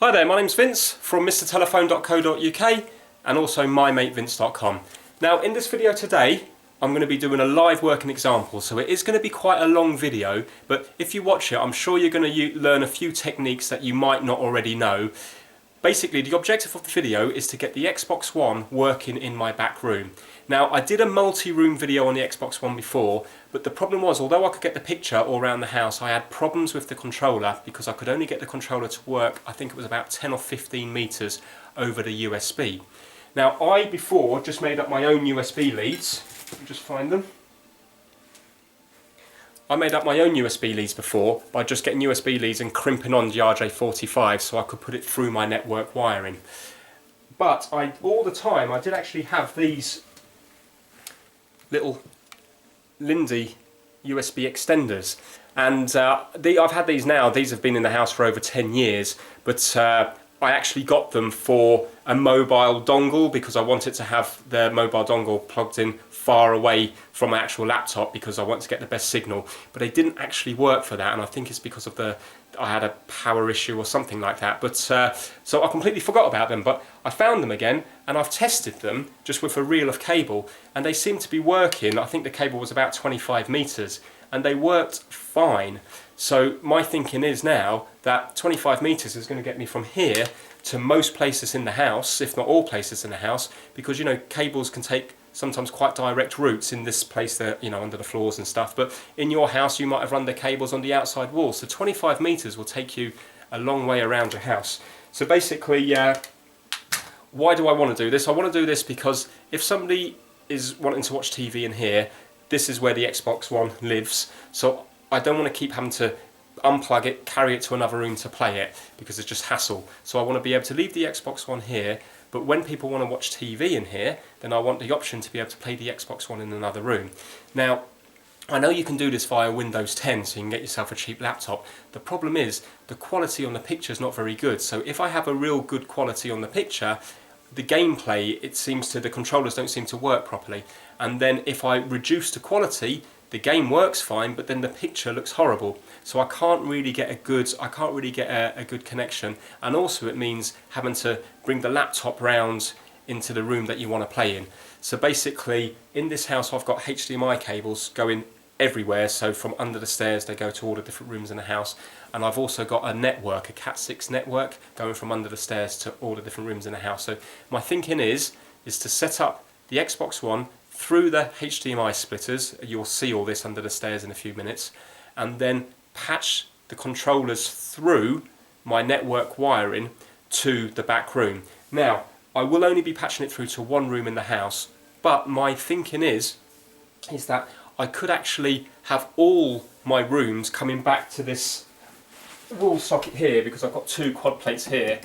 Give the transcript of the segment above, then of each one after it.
Hi there, my name's Vince from mrtelephone.co.uk and also mymatevince.com. Now in this video today I'm going to be doing a live working example, so it is going to be quite a long video, but if you watch it I'm sure you're going to learn a few techniques that you might not already know. Basically the objective of the video is to get the Xbox One working in my back room. Now I did a multi-room video on the Xbox One before, but the problem was, although I could get the picture all around the house, I had problems with the controller because I could only get the controller to work, I think it was about 10 or 15 meters over the USB. Now I before just made up my own USB leads. Let me just find them. I made up my own USB leads before by just getting USB leads and crimping on the RJ45 so I could put it through my network wiring. But all the time I did actually have these little Lindy USB extenders, and I've had these now. These have been in the house for over 10 years, but I actually got them for a mobile dongle because I wanted to have the mobile dongle plugged in far away from my actual laptop because I want to get the best signal, but they didn't actually work for that, and I think it's because of I had a power issue or something like that. But so I completely forgot about them, but I found them again and I've tested them just with a reel of cable and they seem to be working. I think the cable was about 25 meters and they worked fine. So my thinking is now that 25 meters is going to get me from here to most places in the house, if not all places in the house, because you know cables can take sometimes quite direct routes in this place there, you know, under the floors and stuff, but in your house you might have run the cables on the outside walls, so 25 meters will take you a long way around your house. So basically, why do I want to do this? I want to do this because if somebody is wanting to watch TV in here, this is where the Xbox One lives, so I don't want to keep having to unplug it, carry it to another room to play it, because it's just hassle. So I want to be able to leave the Xbox One here, but when people want to watch TV in here, then I want the option to be able to play the Xbox One in another room. Now, I know you can do this via Windows 10, so you can get yourself a cheap laptop. The problem is, the quality on the picture is not very good. So if I have a real good quality on the picture, the gameplay, the controllers don't seem to work properly. And then if I reduce the quality, the game works fine, but then the picture looks horrible. So I can't really get a good connection, and also it means having to bring the laptop round into the room that you want to play in. So basically, in this house I've got HDMI cables going everywhere, so from under the stairs they go to all the different rooms in the house, and I've also got a network, a Cat6 network, going from under the stairs to all the different rooms in the house. So my thinking is to set up the Xbox One through the HDMI splitters. You'll see all this under the stairs in a few minutes, and then patch the controllers through my network wiring to the back room. Now, I will only be patching it through to one room in the house, but my thinking is that I could actually have all my rooms coming back to this wall socket here, because I've got two quad plates here,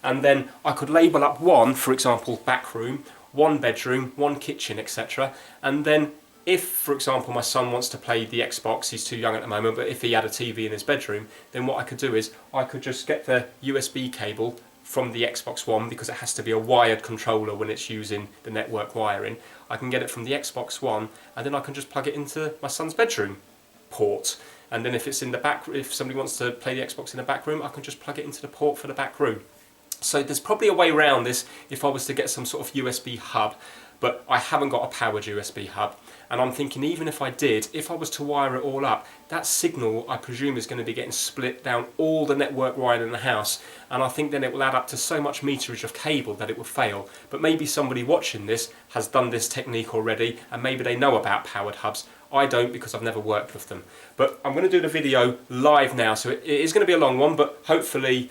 and then I could label up one, for example, back room, one bedroom, one kitchen, etc. And then if, for example, my son wants to play the Xbox, he's too young at the moment, but if he had a TV in his bedroom, then what I could do is I could just get the USB cable from the Xbox One, because it has to be a wired controller when it's using the network wiring. I can get it from the Xbox One, and then I can just plug it into my son's bedroom port. And then if it's in the back, if somebody wants to play the Xbox in the back room, I can just plug it into the port for the back room. So there's probably a way around this if I was to get some sort of USB hub, but I haven't got a powered USB hub. And I'm thinking, even if I did, if I was to wire it all up, that signal I presume is going to be getting split down all the network wiring in the house, and I think then it will add up to so much meterage of cable that it will fail. But maybe somebody watching this has done this technique already, and maybe they know about powered hubs. I don't, because I've never worked with them. But I'm going to do the video live now, so it is going to be a long one, but hopefully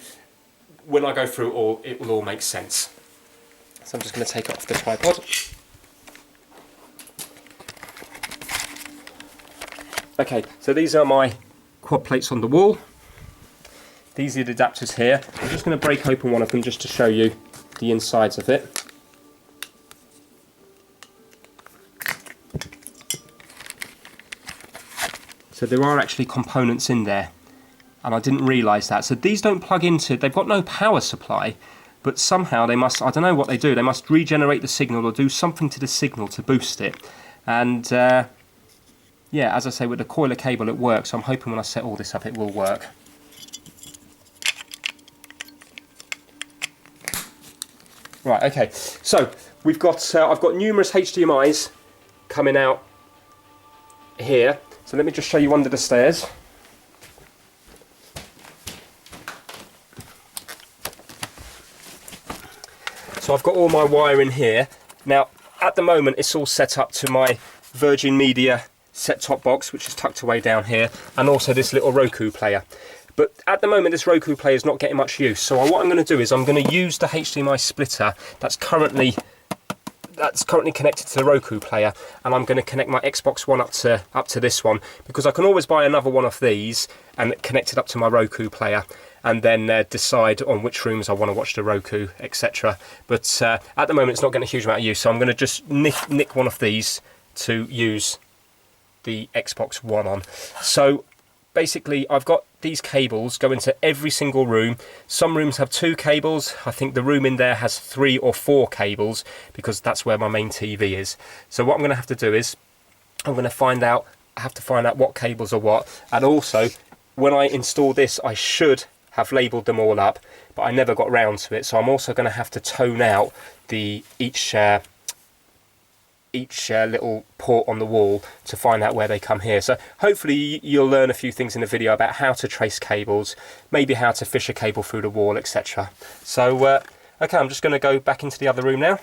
when I go through it all, it will all make sense. So I'm just going to take it off the tripod. Okay, so these are my quad plates on the wall. These are the adapters here. I'm just going to break open one of them just to show you the insides of it. So there are actually components in there, and I didn't realise that. So these don't plug into, they've got no power supply, but somehow they must, I don't know what they do, they must regenerate the signal or do something to the signal to boost it. And yeah, as I say, with the coiler cable it works, so I'm hoping when I set all this up it will work. Right, okay, so we've got, I've got numerous HDMIs coming out here. So let me just show you under the stairs. So I've got all my wiring here. Now, at the moment, it's all set up to my Virgin Media set-top box, which is tucked away down here, and also this little Roku player. But at the moment, this Roku player is not getting much use. So what I'm going to do is I'm going to use the HDMI splitter that's currently connected to the Roku player, and I'm going to connect my Xbox One up to this one, because I can always buy another one of these and connect it up to my Roku player, and then decide on which rooms I want to watch the Roku, etc. But at the moment, it's not getting a huge amount of use, so I'm going to just nick one of these to use the Xbox One on. So basically, I've got these cables go into every single room. Some rooms have 2 cables. I think the room in there has 3 or 4 cables, because that's where my main TV is. So what I'm going to have to do is I have to find out what cables are what, and also when I install this, I should have labelled them all up, but I never got round to it. So I'm also going to have to tone out each little port on the wall to find out where they come here. So hopefully you'll learn a few things in the video about how to trace cables, maybe how to fish a cable through the wall, etc. So okay, I'm just going to go back into the other room now.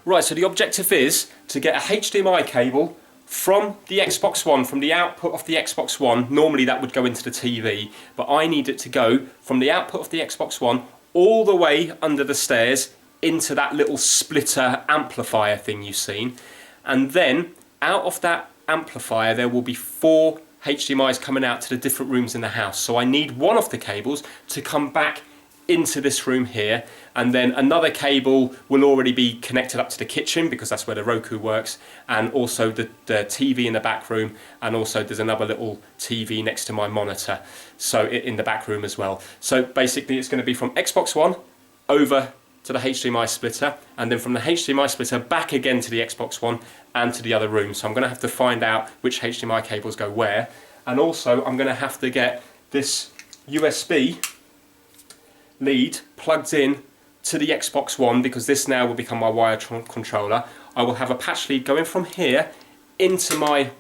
Right, so the objective is to get a HDMI cable from the Xbox One, from the output of the Xbox One. Normally that would go into the TV, but I need it to go from the output of the Xbox One all the way under the stairs into that little splitter amplifier thing you've seen, and then out of that amplifier there will be 4 HDMIs coming out to the different rooms in the house. So I need one of the cables to come back into this room here, and then another cable will already be connected up to the kitchen, because that's where the Roku works, and also the TV in the back room, and also there's another little TV next to my monitor, so in the back room as well. So basically it's going to be from Xbox One over to the HDMI splitter, and then from the HDMI splitter back again to the Xbox One and to the other room. So I'm going to have to find out which HDMI cables go where, and also I'm going to have to get this USB lead plugged in to the Xbox One, because this now will become my wired controller. I will have a patch lead going from here into my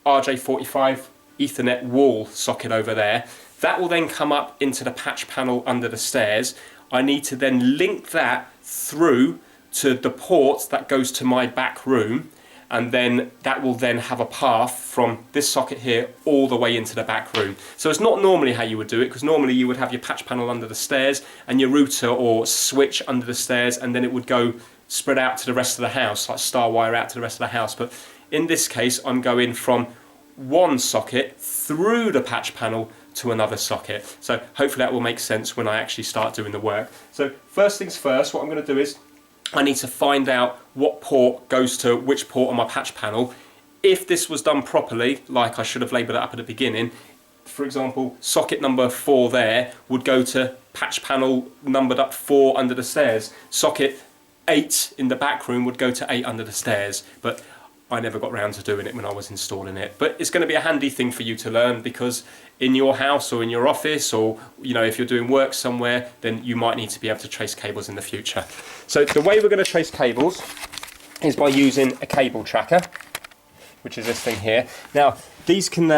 RJ45 Ethernet wall socket over there. That will then come up into the patch panel under the stairs. I need to then link that through to the port that goes to my back room, and then that will then have a path from this socket here all the way into the back room. So it's not normally how you would do it, because normally you would have your patch panel under the stairs and your router or switch under the stairs, and then it would go spread out to the rest of the house, like star wire out to the rest of the house. But in this case, I'm going from one socket through the patch panel to another socket. So hopefully that will make sense when I actually start doing the work. So first things first, what I'm going to do is I need to find out what port goes to which port on my patch panel. If this was done properly, like I should have labelled it up at the beginning, for example, socket number 4 there would go to patch panel numbered up 4 under the stairs. Socket 8 in the back room would go to 8 under the stairs, but I never got round to doing it when I was installing it. But it's going to be a handy thing for you to learn, because in your house or in your office, or if you're doing work somewhere, then you might need to be able to trace cables in the future. So the way we're going to trace cables is by using a cable tracker, which is this thing here. Now these can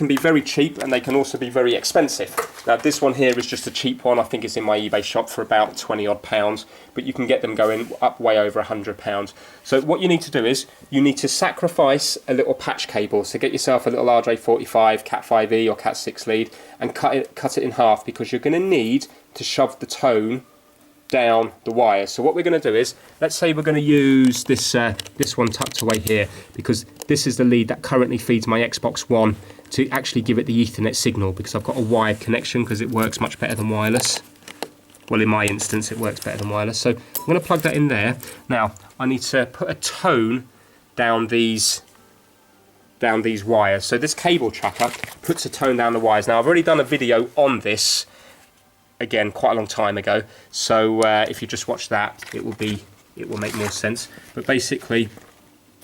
be very cheap, and they can also be very expensive. Now this one here is just a cheap one. I think it's in my eBay shop for about 20 odd pounds, but you can get them going up way over £100. So what you need to do is you need to sacrifice a little patch cable. So get yourself a little RJ45 Cat 5e or Cat 6 lead and cut it in half, because you're going to need to shove the tone down the wire. So what we're going to do is, let's say we're going to use this one tucked away here, because this is the lead that currently feeds my Xbox One to actually give it the Ethernet signal, because I've got a wired connection, because it works much better than wireless. Well, in my instance it works better than wireless. So I'm going to plug that in there. Now I need to put a tone down these wires. So this cable tracker puts a tone down the wires. Now I've already done a video on this, again, quite a long time ago, so if you just watch that, it will make more sense. But basically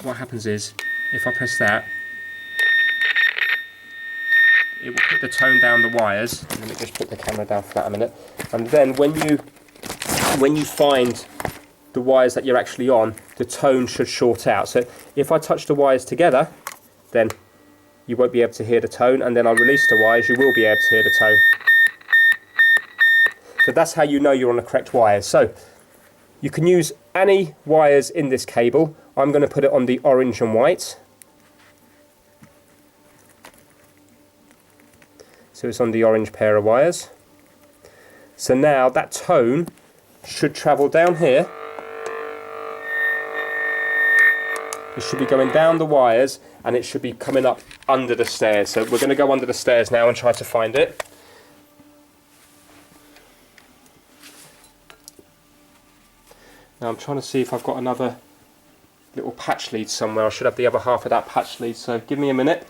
what happens is, if I press that, it will put the tone down the wires. Let me just put the camera down for that a minute. And then when you when you find the wires that you're actually on, the tone should short out. So if I touch the wires together, then you won't be able to hear the tone, and then I release the wires, you will be able to hear the tone. So that's how you know you're on the correct wires. So you can use any wires in this cable. I'm going to put it on the orange and white. So it's on the orange pair of wires. So now that tone should travel down here. It should be going down the wires, and it should be coming up under the stairs. So we're going to go under the stairs now and try to find it. Now I'm trying to see if I've got another little patch lead somewhere. I should have the other half of that patch lead, so give me a minute.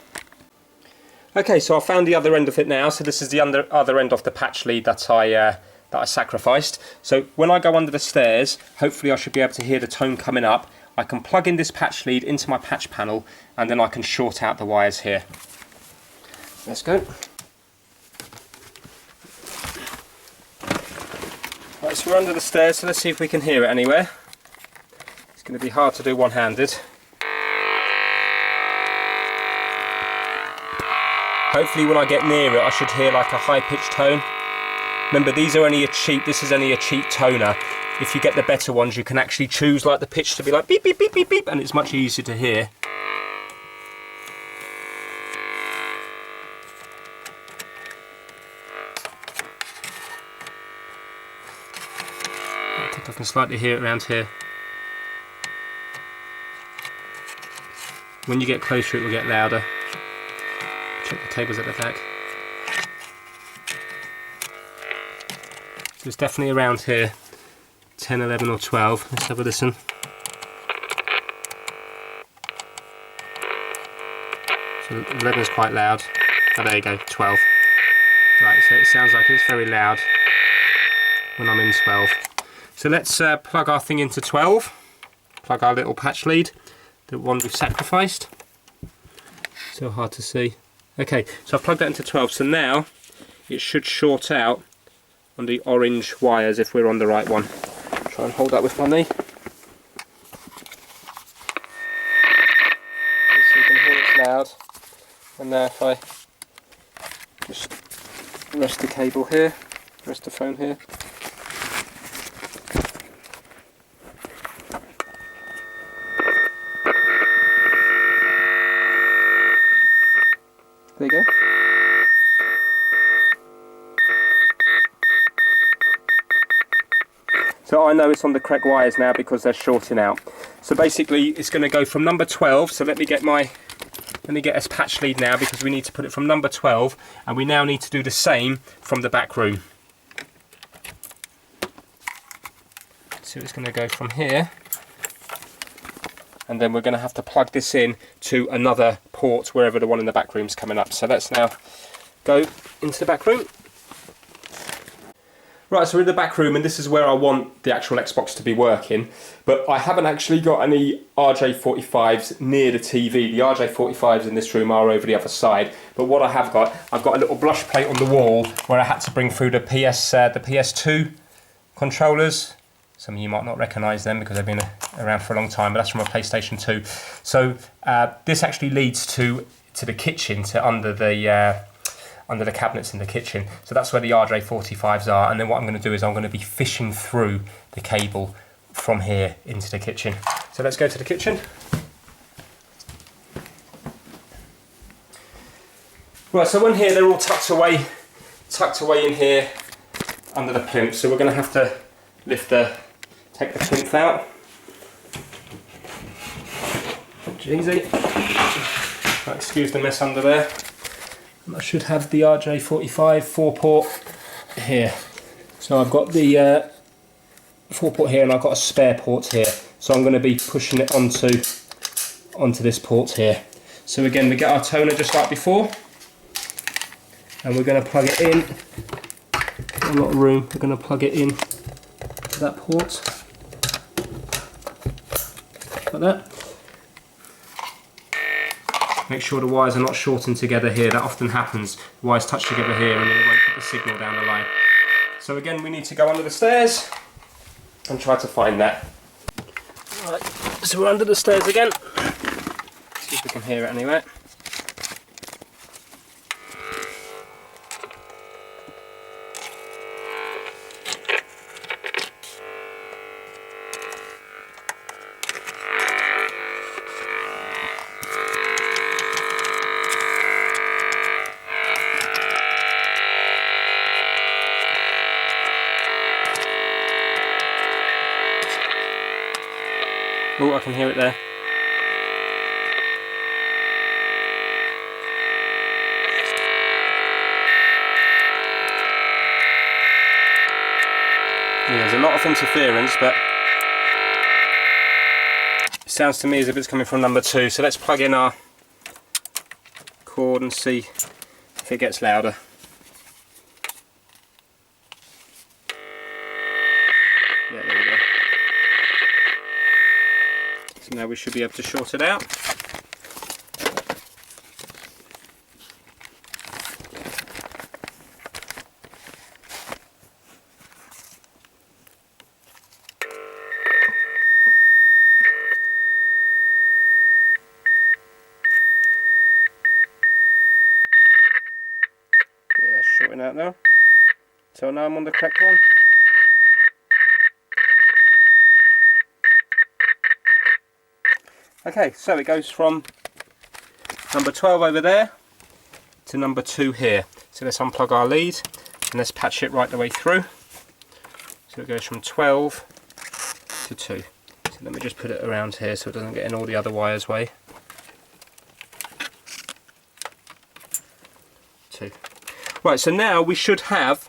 Okay, so I found the other end of it now. So this is the other end of the patch lead that I sacrificed. So when I go under the stairs, hopefully I should be able to hear the tone coming up. I can plug in this patch lead into my patch panel, and then I can short out the wires here. Let's go. Right, so we're under the stairs, so let's see if we can hear it anywhere. It's going to be hard to do one-handed. Hopefully when I get near it I should hear like a high-pitched tone. Remember, these are only this is only a cheap toner. If you get the better ones, you can actually choose like the pitch to be like beep, beep, beep, beep, beep, and it's much easier to hear. I think I can slightly hear it around here. When you get closer, it will get louder. Check the cables at the back. So it's definitely around here. 10, 11 or 12. Let's have a listen. So 11 is quite loud. Oh, there you go, 12. Right, so it sounds like it's very loud when I'm in 12. So let's plug our thing into 12. Plug our little patch lead, the one we've sacrificed. So hard to see. Okay, so I've plugged that into 12. So now it should short out on the orange wires if we're on the right one. Try and hold that with my knee. So you can hear it's loud. And now if I just rest the cable here, rest the phone here. There you go. So I know it's on the correct wires now because they're shorting out. So basically it's going to go from number 12. So let me get us patch lead now, because we need to put it from number 12, and we now need to do the same from the back room. So it's going to go from here, and then we're going to have to plug this in to another port wherever the one in the back room is coming up. So let's now go into the back room. Right, so we're in the back room, and this is where I want the actual Xbox to be working, but I haven't actually got any RJ45s near the TV. The RJ45s in this room are over the other side, but what I have got, I've got a little brush plate on the wall where I had to bring through the PS2 controllers. Some of you might not recognise them because they've been around for a long time, but that's from a PlayStation 2. So this actually leads to the kitchen, to under the cabinets in the kitchen. So that's where the RJ45s are, and then what I'm going to do is I'm going to be fishing through the cable from here into the kitchen. So let's go to the kitchen. Right, so in here they're all tucked away in here under the plinth. So we're going to have to take the plinth out. Easy. Right, excuse the mess under there. I should have the RJ45 4-port here. So I've got the 4-port here, and I've got a spare port here. So I'm going to be pushing it onto this port here. So again, we get our toner just like before, and we're going to plug it in. A lot of room. We're going to plug it in to that port like that. Make sure the wires are not shortened together here. That often happens. The wires touch together here and then it won't put the signal down the line. So again, we need to go under the stairs. and try to find that. Right, so we're under the stairs again. See if we can hear it anywhere. Oh, I can hear it there. Yeah, there's a lot of interference, but it sounds to me as if it's coming from number 2. So let's plug in our cord and see if it gets louder. Yeah, there we go. So now we should be able to short it out. Yeah, shorting out now. So now I'm on the correct one. Okay, so it goes from number 12 over there to number 2 here. So let's unplug our lead and let's patch it right the way through. So it goes from 12 to 2. So let me just put it around here so it doesn't get in all the other wires' way. 2. Right, so now we should have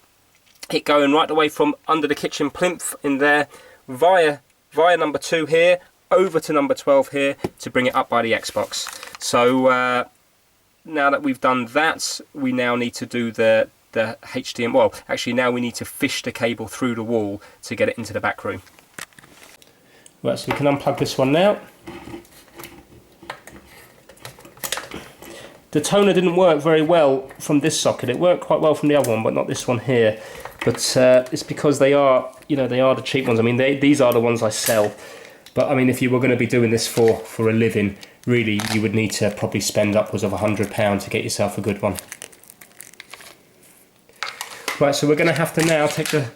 it going right the way from under the kitchen plinth in there via number 2 here, over to number 12 here to bring it up by the Xbox. So now that we've done that, we now need to do the HDMI. Well, actually now we need to fish the cable through the wall to get it into the back room. Right, so we can unplug this one now. The toner didn't work very well from this socket. It worked quite well from the other one, but not this one here. But it's because they are, you know, they are the cheap ones. I mean, these are the ones I sell. But I mean, if you were going to be doing this for a living, really, you would need to probably spend upwards of £100 to get yourself a good one. Right, so we're going to have to now take a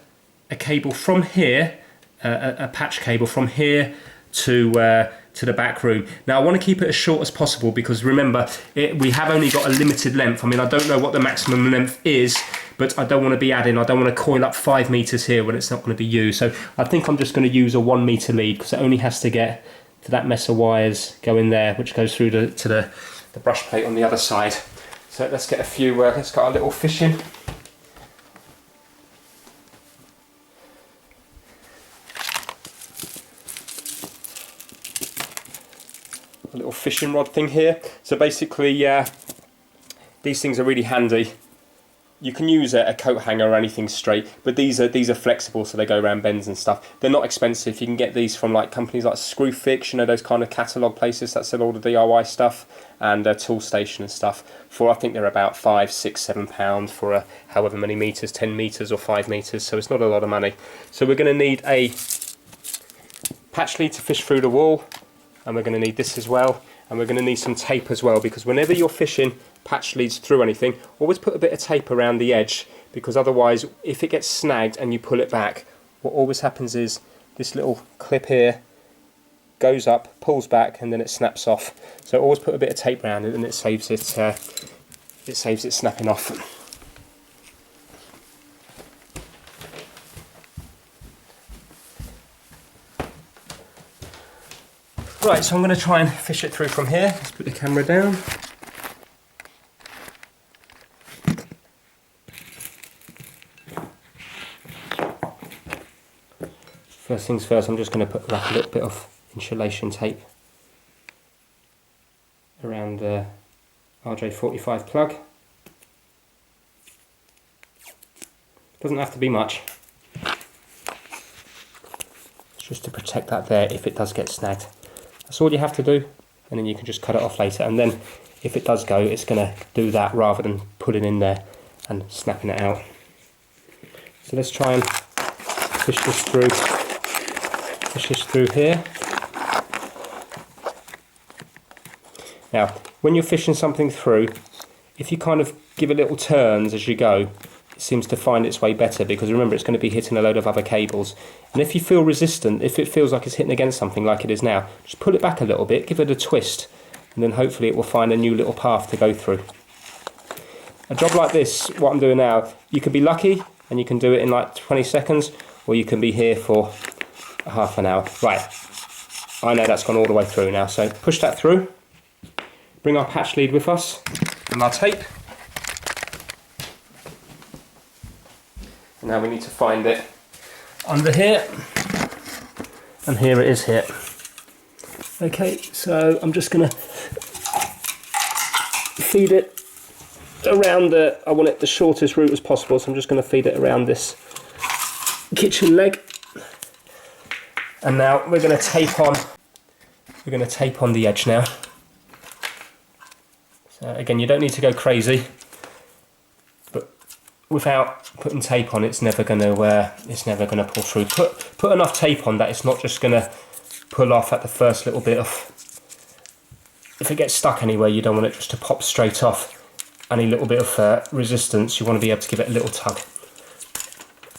cable from here, a patch cable from here to the back room. Now I want to keep it as short as possible because remember, we have only got a limited length. I mean, I don't know what the maximum length is, but I don't want to be adding, I don't want to coil up 5 meters here when it's not going to be used. So I think I'm just going to use a 1 meter lead because it only has to get to that mess of wires going there, which goes through to the brush plate on the other side. So let's get a few, let's get our little fishing. A little fishing rod thing here. So basically, these things are really handy. You can use a coat hanger or anything straight, but these are flexible, so they go around bends and stuff. They're not expensive. You can get these from like companies like Screwfix, you know, those kind of catalogue places that sell all the DIY stuff, and Tool Station and stuff. For I think they're about £5, £6, £7 for however many meters, 10 meters or 5 meters. So it's not a lot of money. So we're going to need a patch lead to fish through the wall, and we're going to need this as well, and we're going to need some tape as well, because whenever you're fishing patch leads through anything, always put a bit of tape around the edge, because otherwise if it gets snagged and you pull it back, what always happens is this little clip here goes up, pulls back, and then it snaps off. So always put a bit of tape around it, and it saves it snapping off. Right, so I'm going to try and fish it through from here. Let's put the camera down. First things first, I'm just going to put like a little bit of insulation tape around the RJ45 plug. Doesn't have to be much. It's just to protect that there if it does get snagged. That's all you have to do, and then you can just cut it off later, and then if it does go, it's going to do that rather than putting it in there and snapping it out. So let's try and fish this through. push this through here. Now, when you're fishing something through, if you kind of give it little turns as you go, it seems to find its way better, because remember, it's going to be hitting a load of other cables. And if you feel resistant, if it feels like it's hitting against something like it is now, just pull it back a little bit, give it a twist, and then hopefully it will find a new little path to go through. A job like this, what I'm doing now, you can be lucky and you can do it in like 20 seconds, or you can be here for half an hour. Right, I know that's gone all the way through now, so push that through. Bring our patch lead with us and our tape. And now we need to find it under here, and here it is here. Okay, so I'm just going to feed it around I want it the shortest route as possible, so I'm just going to feed it around this kitchen leg. And now we're going to tape on the edge now. So again, you don't need to go crazy, but without putting tape on, it's never going to pull through. Put enough tape on that it's not just going to pull off at the first little bit of. If it gets stuck anywhere, you don't want it just to pop straight off. Any little bit of resistance, you want to be able to give it a little tug.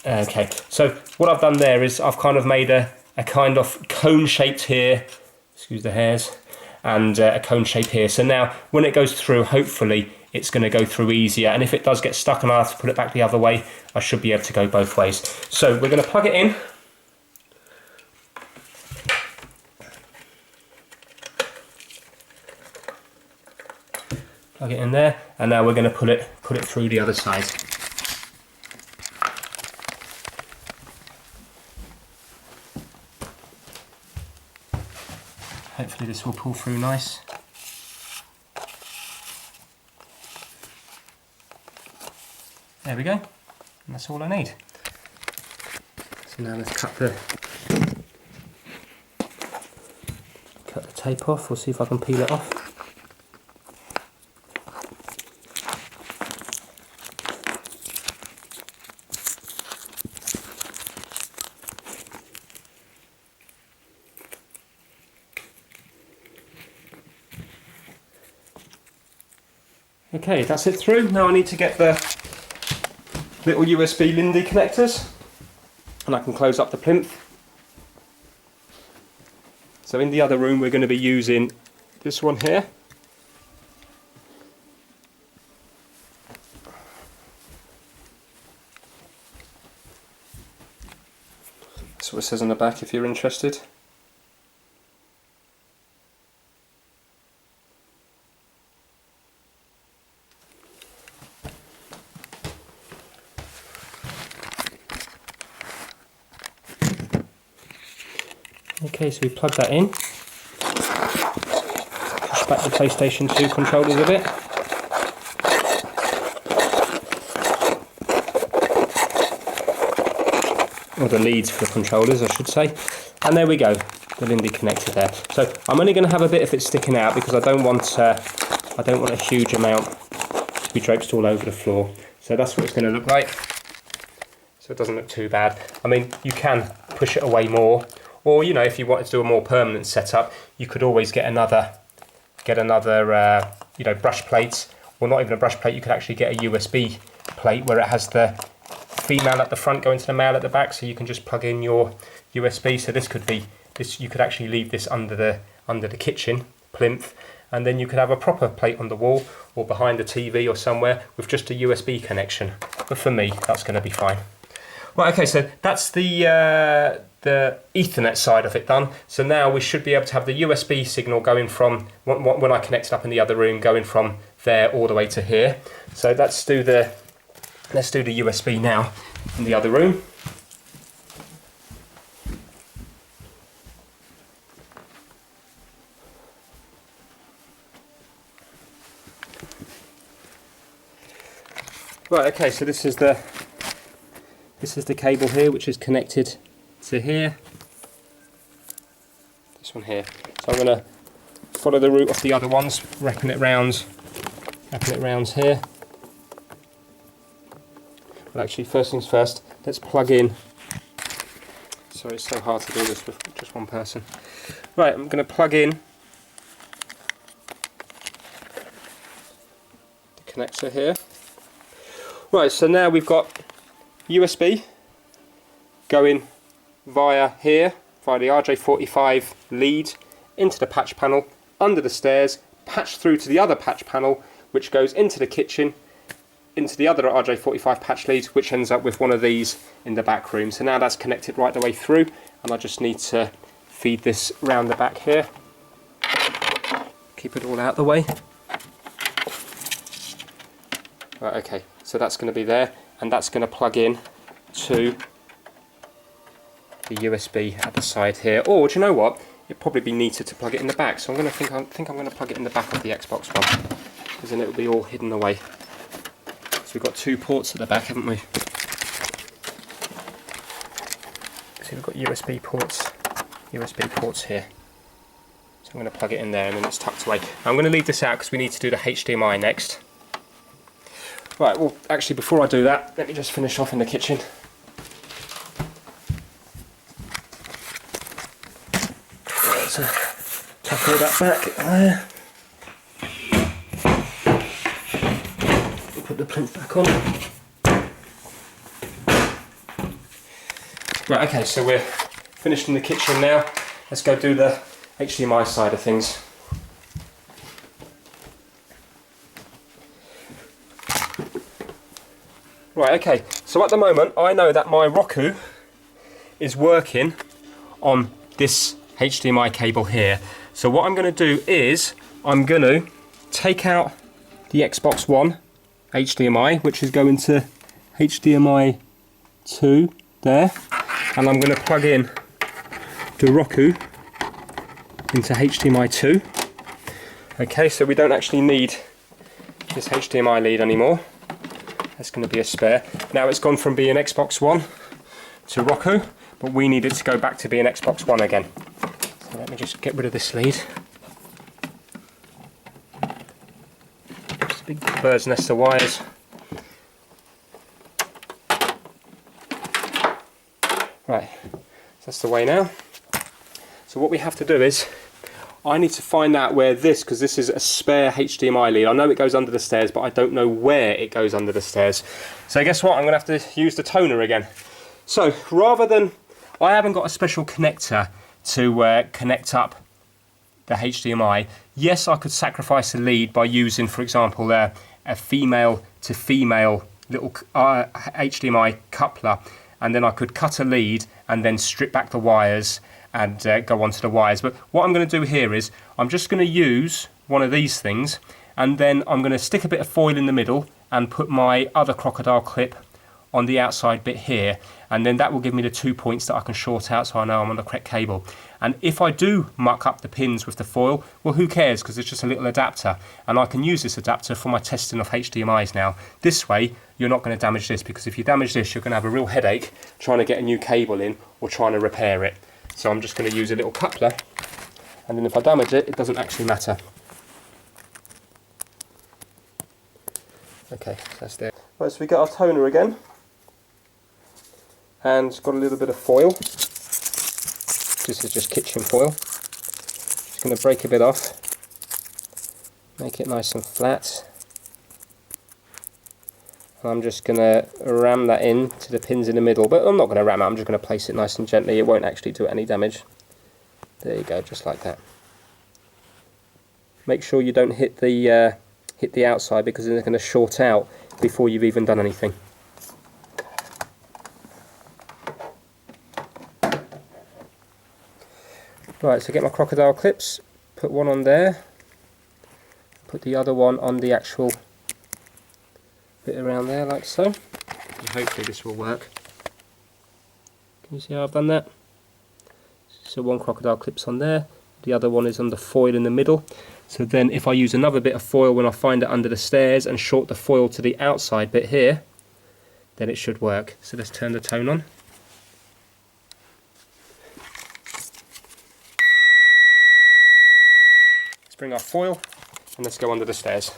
Okay, so what I've done there is I've kind of made a kind of cone shaped here, excuse the hairs, and a cone shape here. So now when it goes through, hopefully it's going to go through easier, and if it does get stuck and I have to put it back the other way, I should be able to go both ways. So we're going to plug it in. Plug it in there, and now we're going to put it through the other side. Hopefully this will pull through nice. There we go, and that's all I need. So now let's cut the tape off. We'll see if I can peel it off. Okay, that's it through. Now I need to get the little USB Lindy connectors, and I can close up the plinth. So in the other room we're going to be using this one here. That's what it says on the back if you're interested. Okay, so we plug that in, push back the PlayStation 2 controllers a bit, or the leads for the controllers I should say, and there we go, the Lindy connected there. So I'm only going to have a bit of it sticking out because I don't want a huge amount to be draped all over the floor. So that's what it's going to look like, so it doesn't look too bad. I mean, you can push it away more, or you know, if you wanted to do a more permanent setup, you could always get another you know, brush plates, or not even a brush plate. You could actually get a USB plate where it has the female at the front going to the male at the back, so you can just plug in your USB. So this could be this. You could actually leave this under the kitchen plinth, and then you could have a proper plate on the wall or behind the TV or somewhere with just a USB connection. But for me, that's going to be fine. Right, okay, so that's the Ethernet side of it done. So now we should be able to have the USB signal going from, when I connect it up in the other room, going from there all the way to here. So let's do the USB now in the other room. Right, okay, so this is the cable here, which is connected to here. This one here. So I'm going to follow the route of the other ones, wrapping it round here. Well, actually, first things first, let's plug in. So Sorry, it's so hard to do this with just one person. Right, I'm going to plug in the connector here. Right, so now we've got USB going via here, via the RJ45 lead, into the patch panel, under the stairs, patched through to the other patch panel, which goes into the kitchen, into the other RJ45 patch lead, which ends up with one of these in the back room. So now that's connected right the way through, and I just need to feed this round the back here. Keep it all out the way. Right, okay, so that's going to be there, and that's going to plug in to the USB at the side here. Or, do you know what? It'd probably be neater to plug it in the back, so I'm going to think I'm going to plug it in the back of the Xbox One, because then it'll be all hidden away. We've got two ports at the back, haven't we? See, we've got USB ports here. So I'm going to plug it in there and then it's tucked away. Now I'm going to leave this out because we need to do the HDMI next. Right, well actually before I do that, let me just finish off in the kitchen. Right, so tuck all that back there. Put the plinth back on. Right, okay, so we're finished in the kitchen now. Let's go do the HDMI side of things. Right, okay, so at the moment I know that my Roku is working on this HDMI cable here. So what I'm going to do is I'm going to take out the Xbox One HDMI, which is going to HDMI 2 there, and I'm going to plug in the Roku into HDMI 2. Okay, so we don't actually need this HDMI lead anymore. That's going to be a spare. Now it's gone from being Xbox One to Roku, but we need it to go back to being Xbox One again. So let me just get rid of this lead. Big bird's nest of wires. Right, so that's the way now. So what we have to do is, I need to find out where this, because this is a spare HDMI lead. I know it goes under the stairs, but I don't know where it goes under the stairs. So guess what, I'm going to have to use the toner again. So rather than, I haven't got a special connector to connect up the HDMI. Yes, I could sacrifice a lead by using, for example, a female to female little HDMI coupler, and then I could cut a lead and then strip back the wires and go onto the wires. But what I'm going to do here is I'm just going to use one of these things, and then I'm going to stick a bit of foil in the middle and put my other crocodile clip on the outside bit here, and then that will give me the 2 points that I can short out so I know I'm on the correct cable. And if I do muck up the pins with the foil, well who cares, because it's just a little adapter, and I can use this adapter for my testing of HDMIs now. This way you're not going to damage this, because if you damage this you're going to have a real headache trying to get a new cable in or trying to repair it. So I'm just going to use a little coupler, and then if I damage it, it doesn't actually matter. Okay, so that's there. Right, so we got our toner again, and it's got a little bit of foil. This is just kitchen foil. Just going to break a bit off, make it nice and flat. And I'm just going to ram that in to the pins in the middle, but I'm not going to ram it, I'm just going to place it nice and gently. It won't actually do any damage. There you go, just like that. Make sure you don't hit the outside, because then it's going to short out before you've even done anything. Right, so get my crocodile clips, put one on there, put the other one on the actual bit around there like so, and hopefully this will work. Can you see how I've done that? So one crocodile clip's on there, the other one is on the foil in the middle. So then if I use another bit of foil when I find it under the stairs and short the foil to the outside bit here, then it should work. So let's turn the tone on. Let's bring our foil and let's go under the stairs.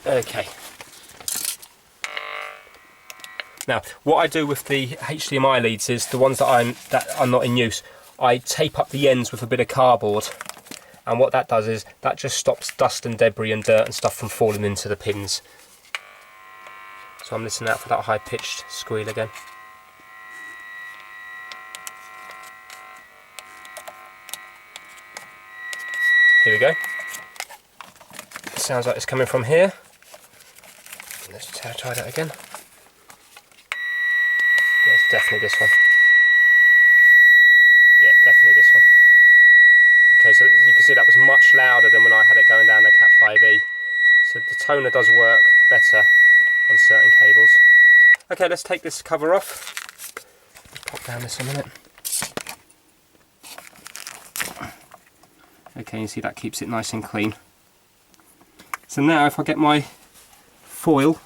Okay. Now, what I do with the HDMI leads is the ones that are not in use, I tape up the ends with a bit of cardboard, and what that does is that just stops dust and debris and dirt and stuff from falling into the pins. So I'm listening out for that high-pitched squeal again. Here we go. It sounds like it's coming from here. Let's try that again. Yeah, it's definitely this one. Yeah, definitely this one. Okay, so you can see that was much louder than when I had it going down the Cat 5e. So the toner does work better on certain cables. Okay, let's take this cover off. Let's pop down this a minute. Okay, you see that keeps it nice and clean. So now if I get my foil,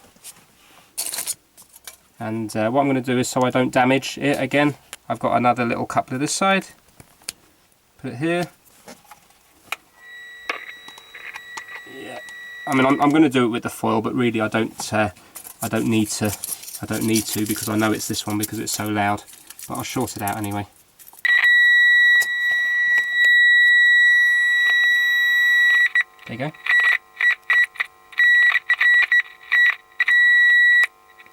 and what I'm going to do is, so I don't damage it again, I've got another little coupler this side. Put it here. Yeah. I mean, I'm going to do it with the foil, but really I don't need to because I know it's this one because it's so loud. But I'll short it out anyway. There you go.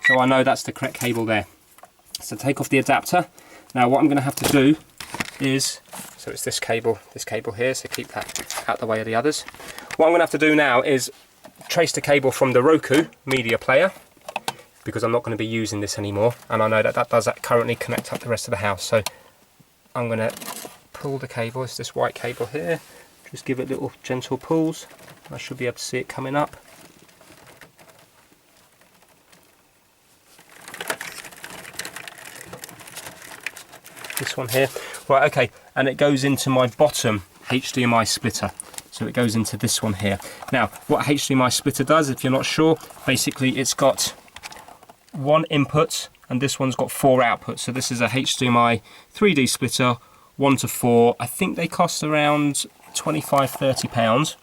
So I know that's the correct cable there. So take off the adapter. Now what I'm going to have to do is, so it's this cable here, so keep that out the way of the others. What I'm going to have to do now is trace the cable from the Roku media player, because I'm not going to be using this anymore, and I know that does currently connect up the rest of the house. So I'm going to pull the cable, it's this white cable here, just give it little gentle pulls. I should be able to see it coming up. This one here. Right, okay, and it goes into my bottom HDMI splitter. So it goes into this one here. Now, what a HDMI splitter does, if you're not sure, basically it's got one input and this one's got 4 outputs. So this is a HDMI 3D splitter, 1 to 4. I think they cost around £25–30.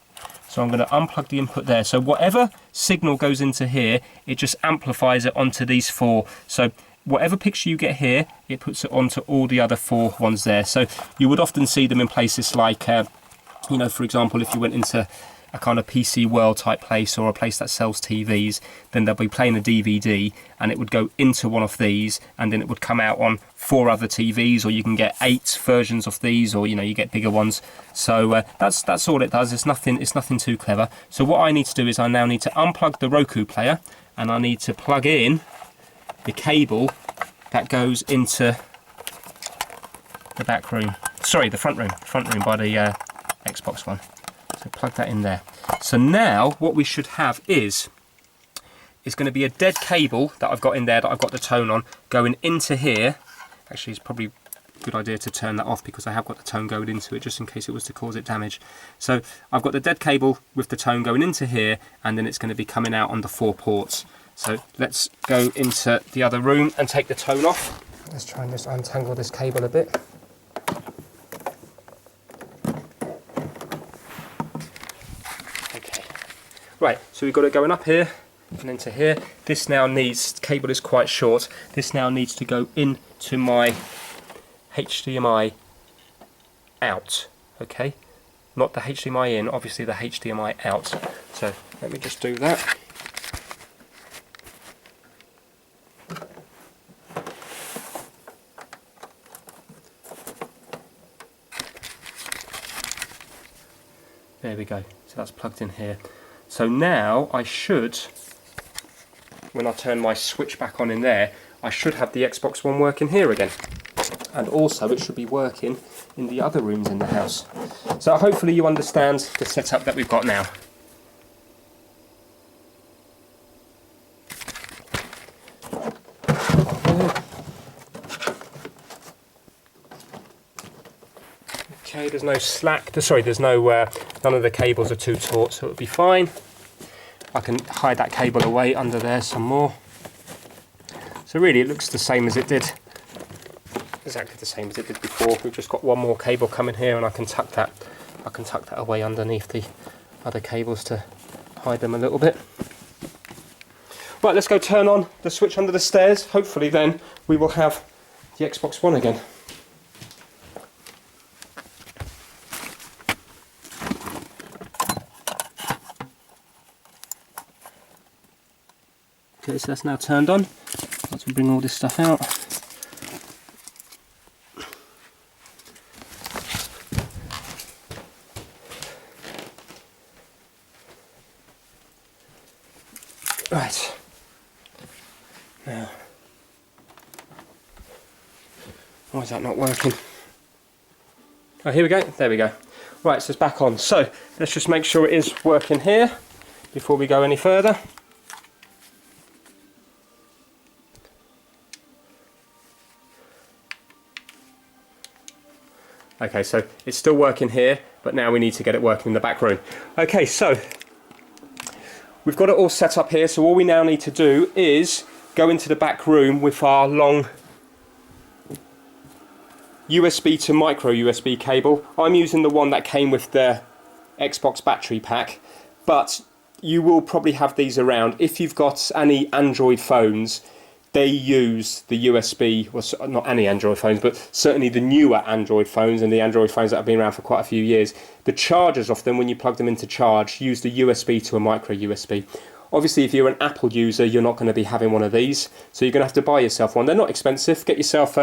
So I'm going to unplug the input there. So whatever signal goes into here, it just amplifies it onto these 4. So whatever picture you get here, it puts it onto all the other 4 ones there. So you would often see them in places like, you know, for example, if you went into a kind of PC World type place or a place that sells TVs, then they'll be playing a DVD and it would go into one of these and then it would come out on 4 other TVs, or you can get 8 versions of these, or you know, you get bigger ones. So that's all it does. It's nothing too clever. So what I need to do is I now need to unplug the Roku player and I need to plug in the cable that goes into the back room. Sorry, the front room by the Xbox One. So plug that in there. So now what we should have is going to be a dead cable that I've got in there, that I've got the tone on, going into here. Actually, it's probably a good idea to turn that off because I have got the tone going into it just in case it was to cause it damage. So I've got the dead cable with the tone going into here, and then it's going to be coming out on the 4 ports. So let's go into the other room and take the tone off. Let's try and just untangle this cable a bit. Okay. Right, so we've got it going up here and into here. This now needs, the cable is quite short, this now needs to go into my HDMI out, okay? Not the HDMI in, obviously the HDMI out. So let me just do that. There we go, so that's plugged in here. So now I should, when I turn my switch back on in there, I should have the Xbox One working here again. And also it should be working in the other rooms in the house. So hopefully you understand the setup that we've got now. Okay, there's no slack, there's no, none of the cables are too taut, so it'll be fine. I can hide that cable away under there some more. So really it looks the same as it did, exactly the same as it did before. We've just got one more cable coming here, and I can tuck that away underneath the other cables to hide them a little bit. Right, let's go turn on the switch under the stairs. Hopefully then we will have the Xbox One again. Okay, so that's now turned on. Let's bring all this stuff out. Right. Now, why is that not working? Oh, here we go. There we go. Right, so it's back on. So let's just make sure it is working here before we go any further. Okay, so it's still working here, but now we need to get it working in the back room. Okay, so we've got it all set up here, so all we now need to do is go into the back room with our long USB to micro USB cable. I'm using the one that came with the Xbox battery pack, but you will probably have these around. If you've got any Android phones, they use the USB, well, not any Android phones, but certainly the newer Android phones and the Android phones that have been around for quite a few years. The chargers of them, when you plug them into charge, use the USB to a micro USB. Obviously, if you're an Apple user, you're not going to be having one of these, so you're going to have to buy yourself one. They're not expensive. Get yourself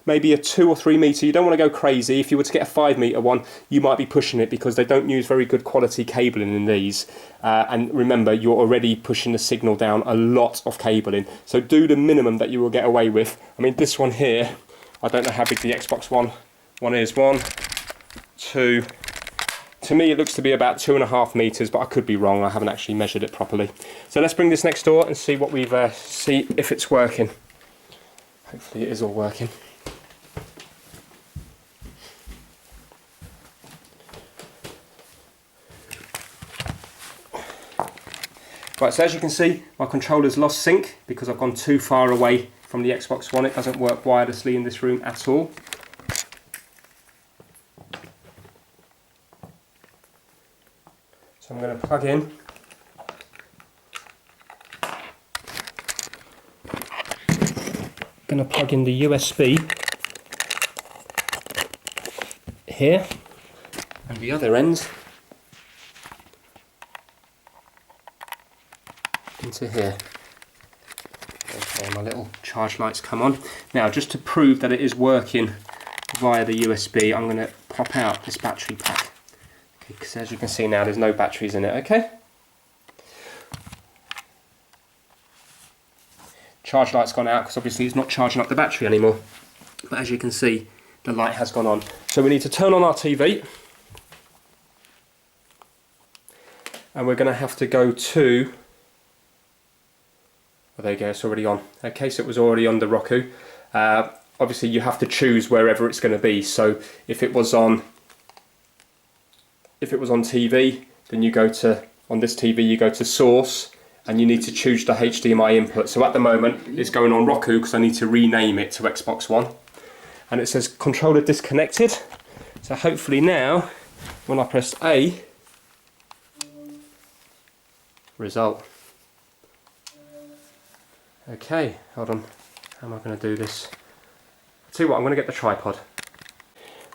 maybe a 2 or 3 metre. You don't want to go crazy. If you were to get a 5 metre one, you might be pushing it because they don't use very good quality cabling in these. And remember, you're already pushing the signal down a lot of cabling. So do the minimum that you will get away with. I mean, this one here, I don't know how big the Xbox One is. 1, 2... To me, it looks to be about 2.5 metres, but I could be wrong. I haven't actually measured it properly. So let's bring this next door and see what we've see if it's working. Hopefully, it is all working. Right, so as you can see, my controller's lost sync because I've gone too far away from the Xbox One. It doesn't work wirelessly in this room at all. So I'm going to plug in. Going to plug in the USB here and the other end into here. Okay, my little charge lights come on. Now, just to prove that it is working via the USB, I'm going to pop out this battery pack. Because as you can see now, there's no batteries in it, okay? Charge light's gone out because obviously it's not charging up the battery anymore. But as you can see, the light has gone on. So we need to turn on our TV. And we're going to have to go to... Oh, there you go, it's already on. Okay, so it was already on the Roku. Obviously you have to choose wherever it's going to be. So if it was on TV, then you go to, on this TV, you go to source and you need to choose the HDMI input. So at the moment, it's going on Roku because I need to rename it to Xbox One. And it says controller disconnected. So hopefully now, when I press A, result. Okay, hold on. How am I going to do this? I'll tell you what, I'm going to get the tripod.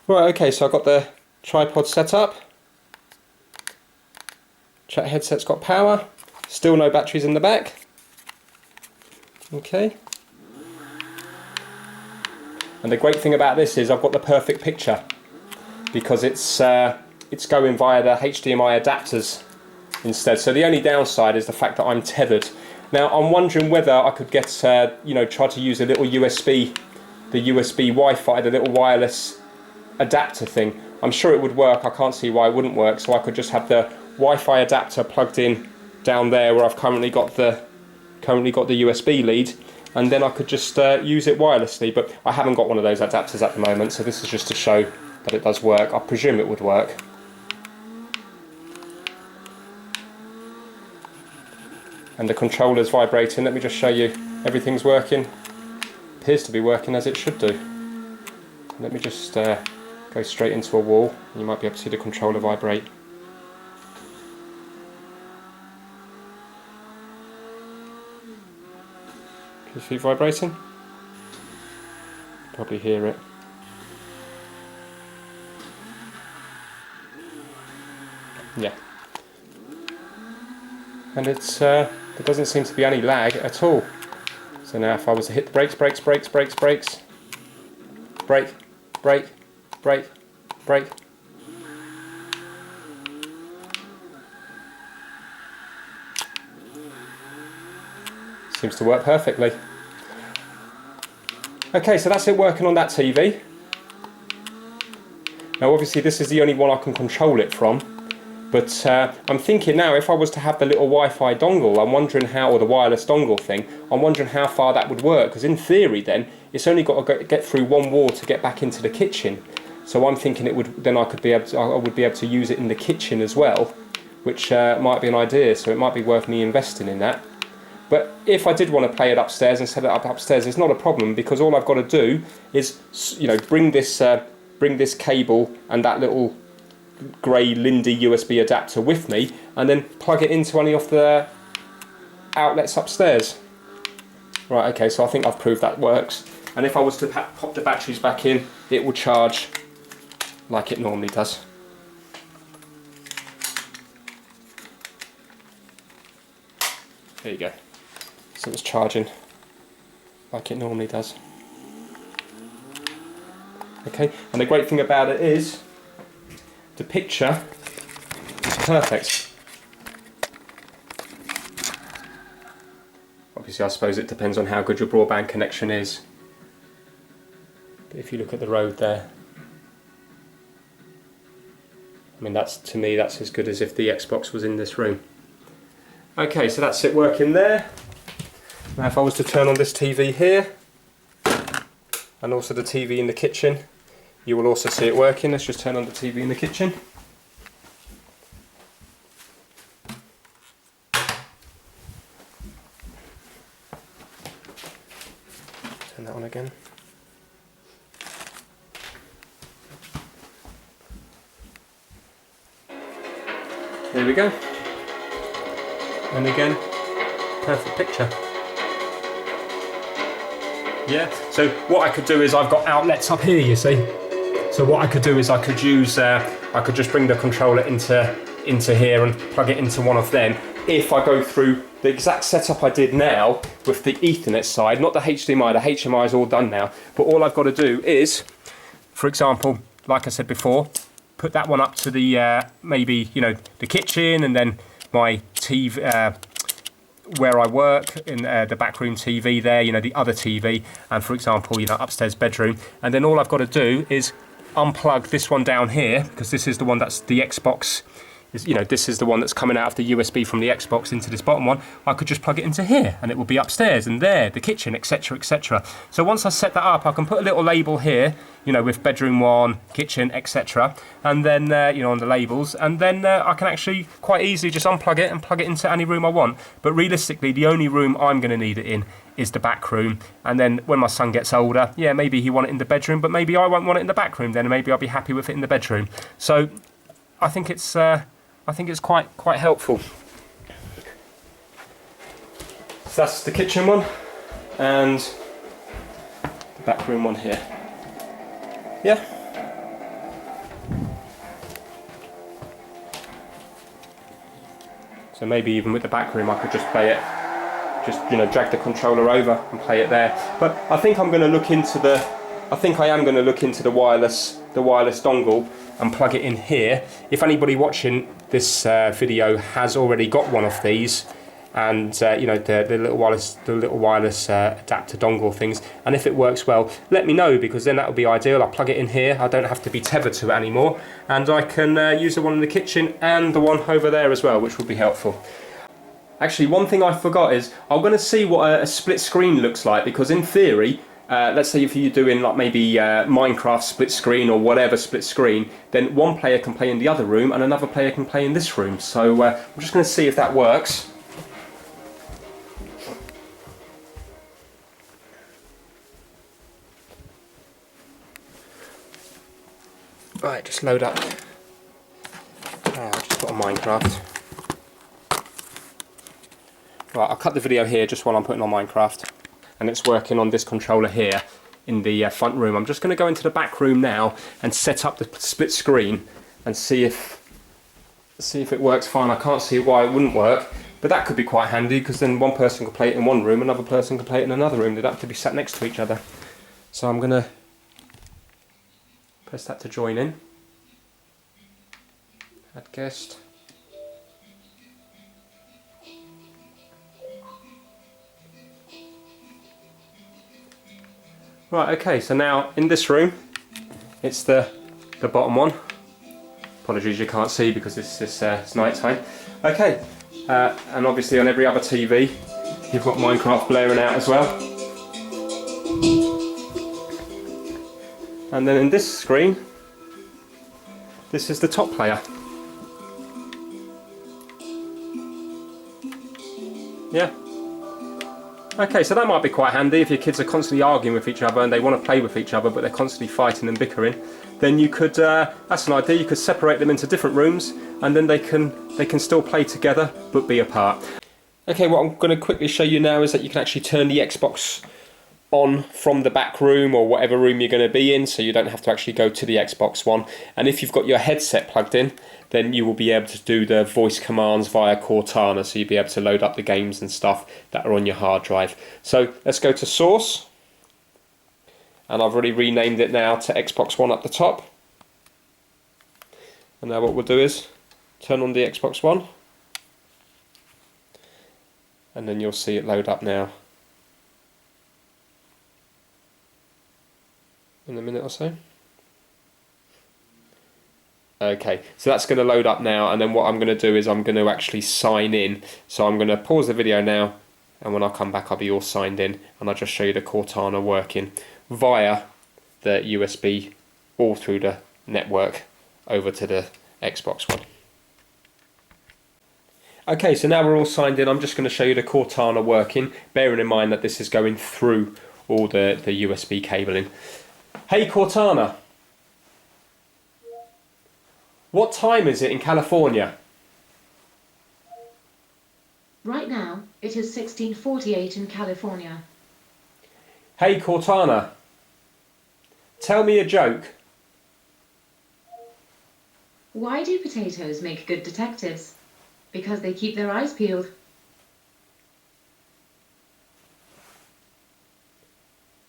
Right, okay, so I've got the tripod set up. Chat headset's got power, still no batteries in the back. Okay. And the great thing about this is I've got the perfect picture because it's going via the HDMI adapters instead. So the only downside is the fact that I'm tethered. Now I'm wondering whether I could get, try to use a little USB, the USB Wi-Fi, the little wireless adapter thing. I'm sure it would work. I can't see why it wouldn't work. So I could just have the Wi-Fi adapter plugged in down there where I've currently got the USB lead, and then I could just use it wirelessly, but I haven't got one of those adapters at the moment, so this is just to show that it does work. I presume it would work. And the controller's vibrating. Let me just show you. Everything's working. Appears to be working as it should do. Let me just go straight into a wall. You might be able to see the controller vibrate. you see it vibrating? Probably hear it. Yeah. And it's there doesn't seem to be any lag at all. So now if I was to hit the brakes, brake, brake, brake. Seems to work perfectly. Okay, so that's it working on that TV. Now obviously this is the only one I can control it from, but I'm thinking now if I was to have the little Wi-Fi dongle, I'm wondering how, or the wireless dongle thing, I'm wondering how far that would work, because in theory then, it's only got to get through one wall to get back into the kitchen. So I'm thinking it would, then I would be able to use it in the kitchen as well, which might be an idea, so it might be worth me investing in that. But if I did want to play it upstairs and set it up upstairs, it's not a problem, because all I've got to do is, you know, bring this cable and that little grey Lindy USB adapter with me, and then plug it into any of the outlets upstairs. Right, okay, so I think I've proved that works. And if I was to pop the batteries back in, it will charge like it normally does. There you go. So it's charging like it normally does. Okay, and the great thing about it is the picture is perfect. Obviously I suppose it depends on how good your broadband connection is. But if you look at the road there, I mean, that's, to me, that's as good as if the Xbox was in this room. Okay, so that's it working there. Now if I was to turn on this TV here, and also the TV in the kitchen, you will also see it working. Let's just turn on the TV in the kitchen. Turn that on again. There we go. And again, perfect picture. Yeah, so what I could do is I've got outlets up here, you see. So what I could do is I could use, I could just bring the controller into here and plug it into one of them. If I go through the exact setup I did now with the Ethernet side, not the HDMI is all done now, but all I've got to do is, for example, like I said before, put that one up to the, maybe, you know, the kitchen, and then my TV, where I work, in the backroom TV there, you know, the other TV, and for example, you know, upstairs bedroom, and then all I've got to do is unplug this one down here, because this is the one that's the Xbox, you know, this is the one that's coming out of the USB from the Xbox into this bottom one. I could just plug it into here, and it will be upstairs, and there, the kitchen, etc, etc. So once I set that up, I can put a little label here, you know, with bedroom 1, kitchen, etc, and then, you know, on the labels, and then I can actually quite easily just unplug it and plug it into any room I want. But realistically, the only room I'm going to need it in is the back room, and then when my son gets older, yeah, maybe he want it in the bedroom, but maybe I won't want it in the back room then, and maybe I'll be happy with it in the bedroom. So I think it's quite helpful. So that's the kitchen one, and the back room one here. Yeah. So maybe even with the back room I could just play it, just, you know, drag the controller over and play it there. But I think I'm going to look into the, I am going to look into the wireless dongle and plug it in here. If anybody watching this video has already got one of these, and you know, the little wireless adapter dongle things, and if it works well, let me know, because then that would be ideal. I'll plug it in here, I don't have to be tethered to it anymore, and I can use the one in the kitchen and the one over there as well, which would be helpful. Actually, one thing I forgot is I'm going to see what a split screen looks like, because in theory, let's say if you're doing like maybe Minecraft split screen or whatever split screen, then one player can play in the other room and another player can play in this room. So I'm just going to see if that works. Right, just load up. I've just got a Minecraft. Right, I'll cut the video here just while I'm putting on Minecraft. and it's working on this controller here in the front room. I'm just going to go into the back room now and set up the split screen and see if it works fine. I can't see why it wouldn't work, but that could be quite handy, because then one person could play it in one room, another person could play it in another room. They'd have to be sat next to each other. So I'm going to press that to join in. Add guest. Right, okay, so now in this room, it's the bottom one. Apologies, you can't see because it's night time. Okay, and obviously on every other TV, you've got Minecraft blaring out as well. And then in this screen, this is the top player. Yeah. Okay, so that might be quite handy if your kids are constantly arguing with each other and they want to play with each other, but they're constantly fighting and bickering. Then you could, that's an idea, you could separate them into different rooms, and then they can still play together but be apart. Okay, what I'm going to quickly show you now is that you can actually turn the Xbox on from the back room or whatever room you're going to be in, so you don't have to actually go to the Xbox One. And if you've got your headset plugged in, then you will be able to do the voice commands via Cortana, so you'll be able to load up the games and stuff that are on your hard drive. So let's go to source, and I've already renamed it now to Xbox One up the top. And now what we'll do is turn on the Xbox One, and then you'll see it load up now in a minute or so. Okay, so that's going to load up now, and then what I'm going to do is I'm going to actually sign in. So I'm going to pause the video now, and when I come back I'll be all signed in, and I'll just show you the Cortana working via the USB all through the network over to the Xbox One. Okay, so now we're all signed in. I'm just going to show you the Cortana working, bearing in mind that this is going through all the USB cabling. Hey Cortana, what time is it in California? Right now, it is 16:48 in California. Hey Cortana, tell me a joke. Why do potatoes make good detectives? Because they keep their eyes peeled.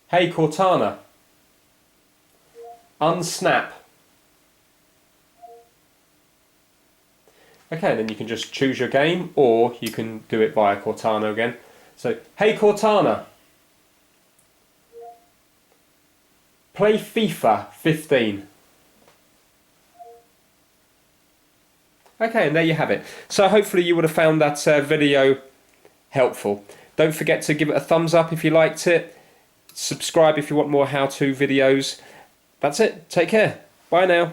Hey Cortana, unsnap. Okay, then you can just choose your game, or you can do it via Cortana again. So, hey Cortana, play FIFA 15. Okay, and there you have it. So hopefully you would have found that video helpful. Don't forget to give it a thumbs up if you liked it. Subscribe if you want more how-to videos. That's it. Take care. Bye now.